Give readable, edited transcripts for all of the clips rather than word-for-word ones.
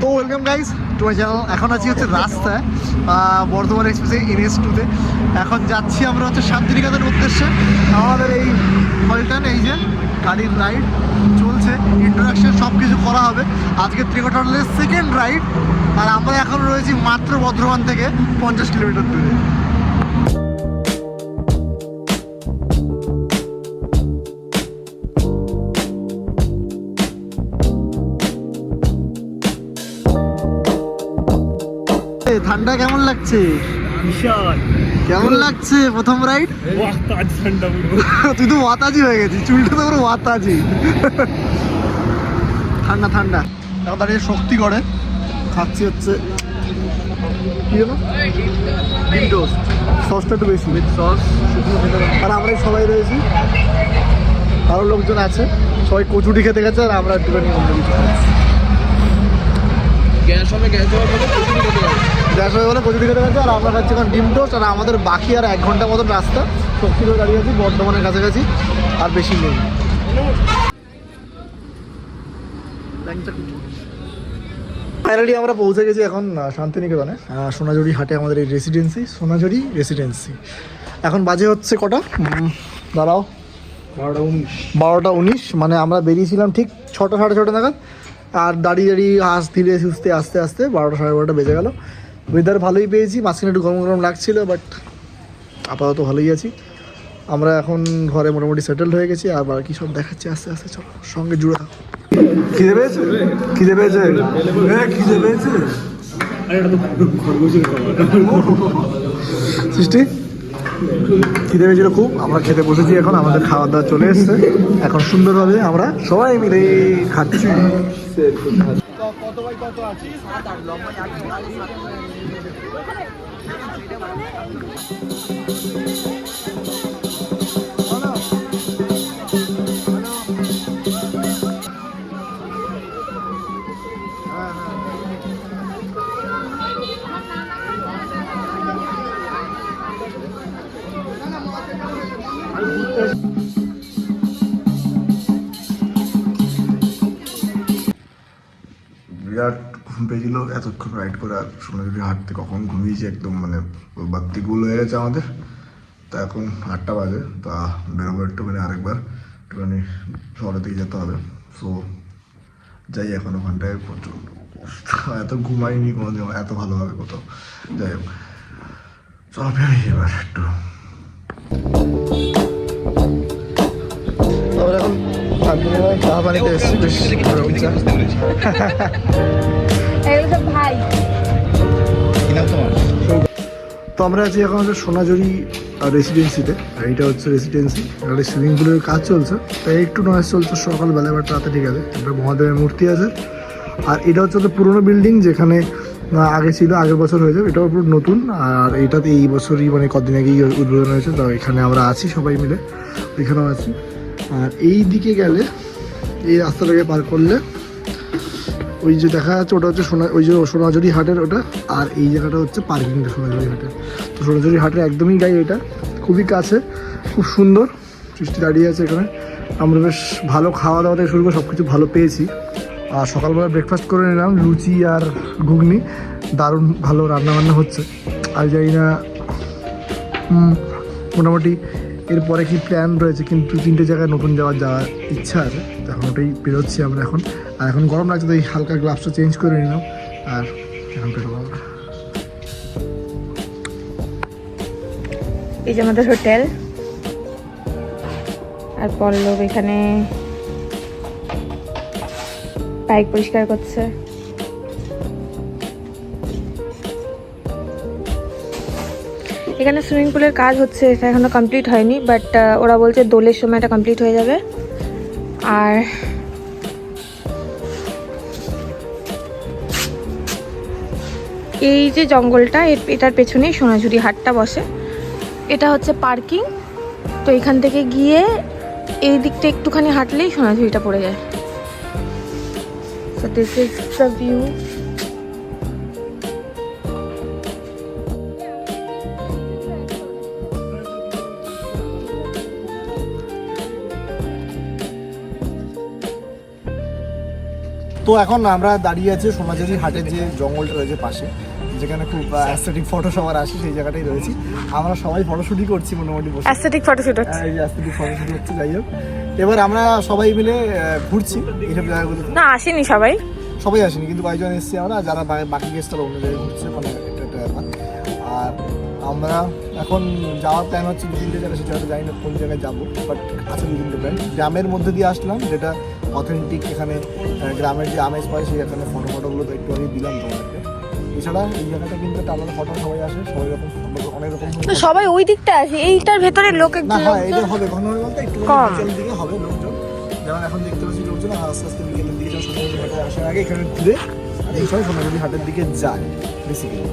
তো welcome guys to my channel. এখন আছি হচ্ছে রাস্তায় বর্ধমান এক্সপ্রেসে NH2-তে। এখন যাচ্ছি আমরা হচ্ছে শান্তিনিকেতনের উদ্দেশ্যে। আমাদের এই হলটান, এই যে গাড়ির রাইড চলছে, ইন্ট্রোডাকশন সব কিছু করা হবে। আজকে ত্রিকোটালের সেকেন্ড রাইড, আর আমরা এখন রয়েছি মাত্র বর্ধমান থেকে 50 কিলোমিটার দূরে। ঠান্ডা কেমন লাগছে? বিশাল কেমন লাগছে প্রথম রাইড? ঠান্ডা পুরো। তুই তো ওয়াতাজি হয়ে গেছিস, চুলটা তো পুরো ওয়াতাজি। ঠান্ডা ঠান্ডা। এখন দাঁড়িয়ে শক্তি করে খাচ্ছি হচ্ছে কি জানো, ডিম টোস্ট। সসটা একটু বেশি সস, আর আমরাই সবাই রয়েছি, আরও লোকজন আছে, সবাই কচুরি খেতে গেছে, আর আমরা একটুখানি অন্য কিছু খাচ্ছি। গ্যাস হয়ে গেলে কচুরি খেতে গেছে, আর আমরা খাচ্ছি এখন ডিম টোস্ট। আর আমাদের বাকি আর 1 ঘন্টা মতন রাস্তা, শক্তি করে দাঁড়িয়ে আছি বর্ধমানের কাছাকাছি, আর বেশি নেই। ফাইনালি আমরা পৌঁছে গেছি এখন শান্তিনিকেতনে, সোনাঝুরি হাটে আমাদের এই রেসিডেন্সি, সোনাঝুরি রেসিডেন্সি। এখন বাজে হচ্ছে কটা, দাঁড়াও, 12টা 19। মানে আমরা বেরিয়েছিলাম ঠিক 6টা 6:30 নাগাদ, আর দাঁড়িয়ে ধীরে সুস্থে আস্তে আস্তে 12টা 12:30 বেজে গেল। ওয়েদার ভালোই পেয়েছি, মাঝখানে একটু গরম গরম লাগছিল, বাট আপাতত ভালোই আছি। আমরা এখন ঘরে মোটামুটি সেটেলড হয়ে গেছি, আর বাকি সব দেখাচ্ছি আস্তে আস্তে। চলো সঙ্গে জুড়ে থাকো। খিদে পেয়েছে? খিদে পেয়েছে? খিদে পেয়েছে সৃষ্টি? খিদে পেয়েছিল খুব। আমরা খেতে বসেছি, এখন আমাদের খাওয়া দাওয়া চলে এসছে। এখন সুন্দরভাবে আমরা সবাই মিলে খাচ্ছি। কত বাই কত আছে? 7-8 লম্বা 8। বিরাট ঘুম পেয়েছিল এতক্ষণ রাইড করে, আর সোনাঝুরি হাঁটতে কখন ঘুমিয়েছি একদম, মানে বাত্তি গুল হয়ে গেছে আমাদের। তা এখন 8টা বাজে, তা বেরোবো একটুখানি, আরেকবার একটুখানি শহরের দিকে যেতে হবে। সো যাই, এখন ওখানটায় প্রচুর এত ঘুমাইনি কোনোদিন এত ভালোভাবে কোথাও। যাই হোক, চল বেরোই এবার একটু। এখন চা পানিতে এসেছি, বেশ তো আমরা আছি এখন হচ্ছে সোনাঝুরি রেসিডেন্সিতে। আর এইটা হচ্ছে রেসিডেন্সি, একটা সুইমিং পুলের কাজ চলছে, তাই একটু নয়েজ চলছে সকালবেলা, বাট রাতে ঠিক আছে। একটা মহাদেবের মূর্তি আছে, আর এটা হচ্ছে তো পুরোনো বিল্ডিং, যেখানে আগে ছিল, আগের বছর হয়েছে, এটাও পুরো নতুন। আর এটাতে এই বছরই মানে কদিন আগেই উদ্বোধন হয়েছে। তো এখানে আমরা আছি সবাই মিলে, ওইখানেও আছি। আর এই দিকে গেলে, এই রাস্তাটাকে পার করলে ওই যে দেখা যাচ্ছে, ওটা হচ্ছে ওই যে সোনাঝুরি হাটের ওটা। আর এই জায়গাটা হচ্ছে পার্কিংটা সোনাঝুরি হাটের। তো সোনাঝুরি হাটের একদমই গায়ে এটা, খুবই কাছে, খুব সুন্দর। সৃষ্টি দাঁড়িয়ে আছে এখানে। আমরা বেশ ভালো খাওয়া দাওয়া থেকে শুরু করে সব কিছু ভালো পেয়েছি। আর সকালবেলা ব্রেকফাস্ট করে নিলাম লুচি আর ঘুগনি, দারুণ ভালো রান্নাবান্না হচ্ছে। আর জানি না মোটামুটি এরপরে কি প্ল্যান রয়েছে, কিন্তু 3টে জায়গায় নতুন যাওয়ার ইচ্ছা আছে। তো এখন ওটাই বেরোচ্ছি আমরা এখন। আর এখন গরম লাগছে, তো এই হালকা গ্লাভসটা চেঞ্জ করে নিলাম, আর এখন বেরোবো আমরা। এই যে আমাদের হোটেল, আর পল্লব এখানে বাইক পরিষ্কার করছে। এখানে সুইমিং পুলের কাজ হচ্ছে, এটা এখনো কমপ্লিট হয়নি, বাট ওরা বলছে দোলের সময় এটা কমপ্লিট হয়ে যাবে। আর এই যে জঙ্গলটা, এটার পেছনেই সোনাঝুরি হাটটা বসে। এটা হচ্ছে পার্কিং। তো এখান থেকে গিয়ে এই দিকটা একটুখানি হাঁটলেই সোনাঝুরিটা পড়ে যায়। So this is the view. তো তো এখন আমরা দাঁড়িয়ে আছি সোনাঝুরি হাটের যে জঙ্গলটা রয়েছে পাশে, যেখানে খুব অ্যাস্থেটিক ফটো সবার আসে, সেই জায়গাটাই রয়েছি। আমরা সবাই ফটোশুটই করছি মোটামুটি বসে। অ্যাস্থেটিক ফটোশুট হচ্ছে। এই যে অ্যাস্থেটিক ফটোশুট হচ্ছে। যাই হোক, এবার আমরা সবাই মিলে ঘুরছি এইসব জায়গাগুলো। না আসেনি সবাই, সবাই আসেনি, কিন্তু কয়েকজন এসেছি আমরা, যারা বাকি গেস্টরা অন্য জায়গায় ঘুরছে, মানে এটা একটা ব্যাপার। আর আমরা এখন যাওয়ার প্ল্যান হচ্ছে 2-3টে জায়গা, সেটা হয়তো জানি না কোন জায়গায় যাবো, বাট আছে 2-3টে প্ল্যান। গ্রামের মধ্যে দিয়ে আসলাম, যেটা অথেন্টিক, এখানে গ্রামের যে আমেজ পায়, সেই এখানে ফটোগুলো তো একটু আমি দিলাম তোমাদেরকে। এছাড়া এই জায়গাটা কিন্তু একটা আলাদা ফটো, সবাই আসে, সবাই রকম অনেক রকম। সবাই ওই দিকটা আসে, এইটার ভেতরে লোক না, হ্যাঁ এটা হবে ঘন বলতে একটু বিকেলের দিকে হবে লোকজন, যেমন এখন দেখতে পাচ্ছি লোকজন আস্তে আস্তে বিকেলের দিকে যখন সোনাঝুরি হাটে আসার আগে এখানে ঘুরে এই সময় সোনাঝুরি হাটের দিকে যায় বেসিক্যালি।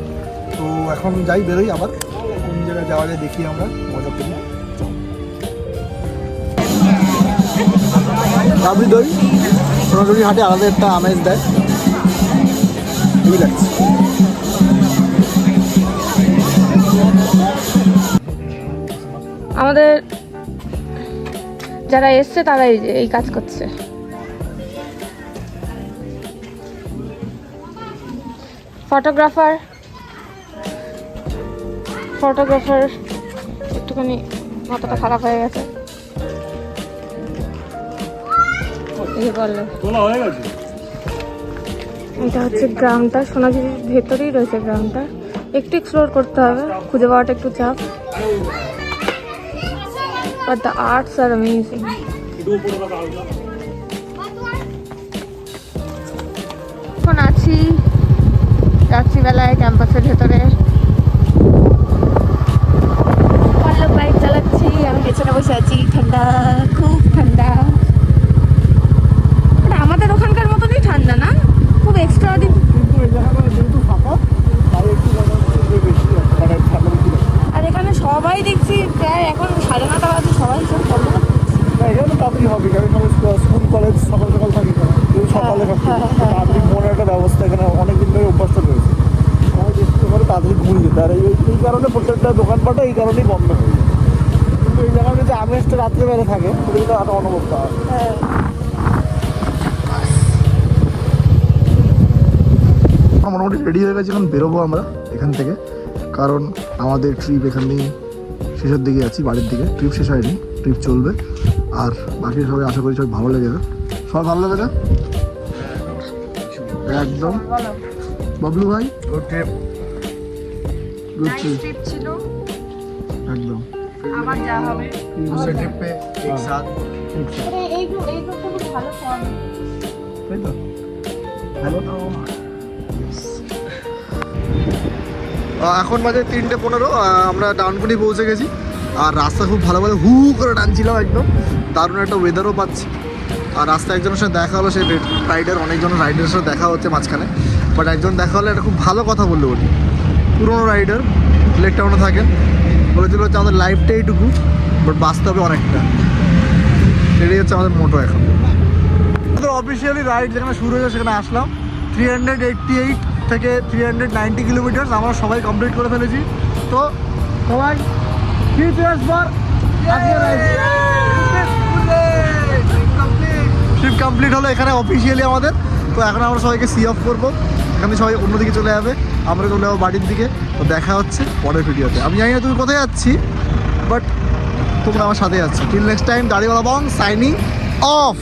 তো এখন যাই, বেরোই, আবার কোন জায়গায় যাওয়া যায় দেখি, আমরা মজা করি। রাবড়ি দই সোনাঝুরি হাটে আলাদা একটা আমেজ দেয়, খুবই লাগছে। আমাদের যারা এসছে তারা এই কাজ করছে। ফটোগ্রাফার একটুখানি মাথাটা খারাপ হয়ে গেছে, এই বললো। তোলা হয়ে গেছে। এটা হচ্ছে গ্রামটা, সোনাঝুরির ভেতরেই রয়েছে গ্রামটা, একটু এক্সপ্লোর করতে হবে, খুঁজে পাওয়াটা একটু চাপ। But the arts are amazing. এখন আছি রাত্রিবেলায় ক্যাম্পাসের ভেতরে, পল্লব বাইক চালাচ্ছি, আমি পেছনে বসে আছি, ঠান্ডা, খুব ঠান্ডা। আমাদের ওখানকার মতনই ঠান্ডা না, খুব এক্সট্রা অর্ডিনারি। কিন্তু এই জায়গাটা যেহেতু ফাঁকা, তাই একটু বেশি ঠান্ডা বেশি লাগে। আর এখানে সবাই দেখছি প্রায় এখন 9:30 বাজে, সবাই সব ফলো। না, এখানে তো তাড়াতাড়ি হবে, কারণ স্কুল কলেজ সকাল সকাল থাকে, কেউ সকালে তাড়াতাড়ি ঘুমানোর একটা ব্যবস্থা এখানে অনেকদিন ধরে অভ্যস্ত রয়েছে। সবাই চেষ্টা করে তাড়াতাড়ি ঘুমিয়ে যেতে, আর এই কারণে প্রত্যেকটা দোকানপাটও এই কারণেই বন্ধ হয়ে যায়। কিন্তু এই জায়গায় যে আমেজটা রাত্রেবেলা থাকে, সেটা আরও অনুভব করা হয়। মোটামুটি রেডি হয়ে গেছে, এখন বেরোবো আমরা এখান থেকে, কারণ আমাদের ট্রিপ এখানেই শেষের দিকে আছি, বাড়ির দিকে। ট্রিপ শেষ হয়নি, ট্রিপ চলবে। আর বাকি সবাই আশা করি সবাই ভালো লেগেছে। সবাই ভালো লেগেছে একদম। বাবলু ভাই, গুড ট্রিপ, গুড ট্রিপ ছিল একদম। আবার যা হবে दूसरे ट्रिप पे एक साथ এইগুলো খুব ভালো ফর্ম। তাই তো ভালো। এখন বাজে 3:15, আমরা ডানকুনি পৌঁছে গেছি। আর রাস্তা খুব ভালো হু করে টানছিলাম, একদম দারুণ একটা ওয়েদারও পাচ্ছি। আর রাস্তায় একজনের সাথে দেখা হলো, সেই রাইডার, অনেকজন রাইডারের সাথে দেখা হচ্ছে মাঝখানে, বাট একজন দেখা হলে একটা খুব ভালো কথা বললো বলি, পুরোনো রাইডার, লেক টাউনে থাকেন, বলেছিল হচ্ছে আমাদের লাইফটা এইটুকু, বাট বাস্তবে অনেকটা। এটাই হচ্ছে আমাদের মোটো এখন। আমাদের অফিসিয়ালি রাইড যেখানে শুরু হয়েছে সেখানে আসলাম। 388 থেকে 390 কিলোমিটার আমরা সবাই কমপ্লিট করে ফেলেছি। তো সবাই ট্রিপ কমপ্লিট হলো এখানে অফিসিয়ালি আমাদের। তো এখন আমরা সবাইকে সি অফ করবো, এখানে সবাই অন্যদিকে চলে যাবে, আমরা চলে যাবো বাড়ির দিকে। তো দেখা হচ্ছে পরের ভিডিওতে। আমি জানি না তুমি কোথায় যাচ্ছি, বাট তোমরা আমার সাথে যাচ্ছি। টিল নেক্সট টাইম, দাড়িওয়ালা বং সাইনিং অফ।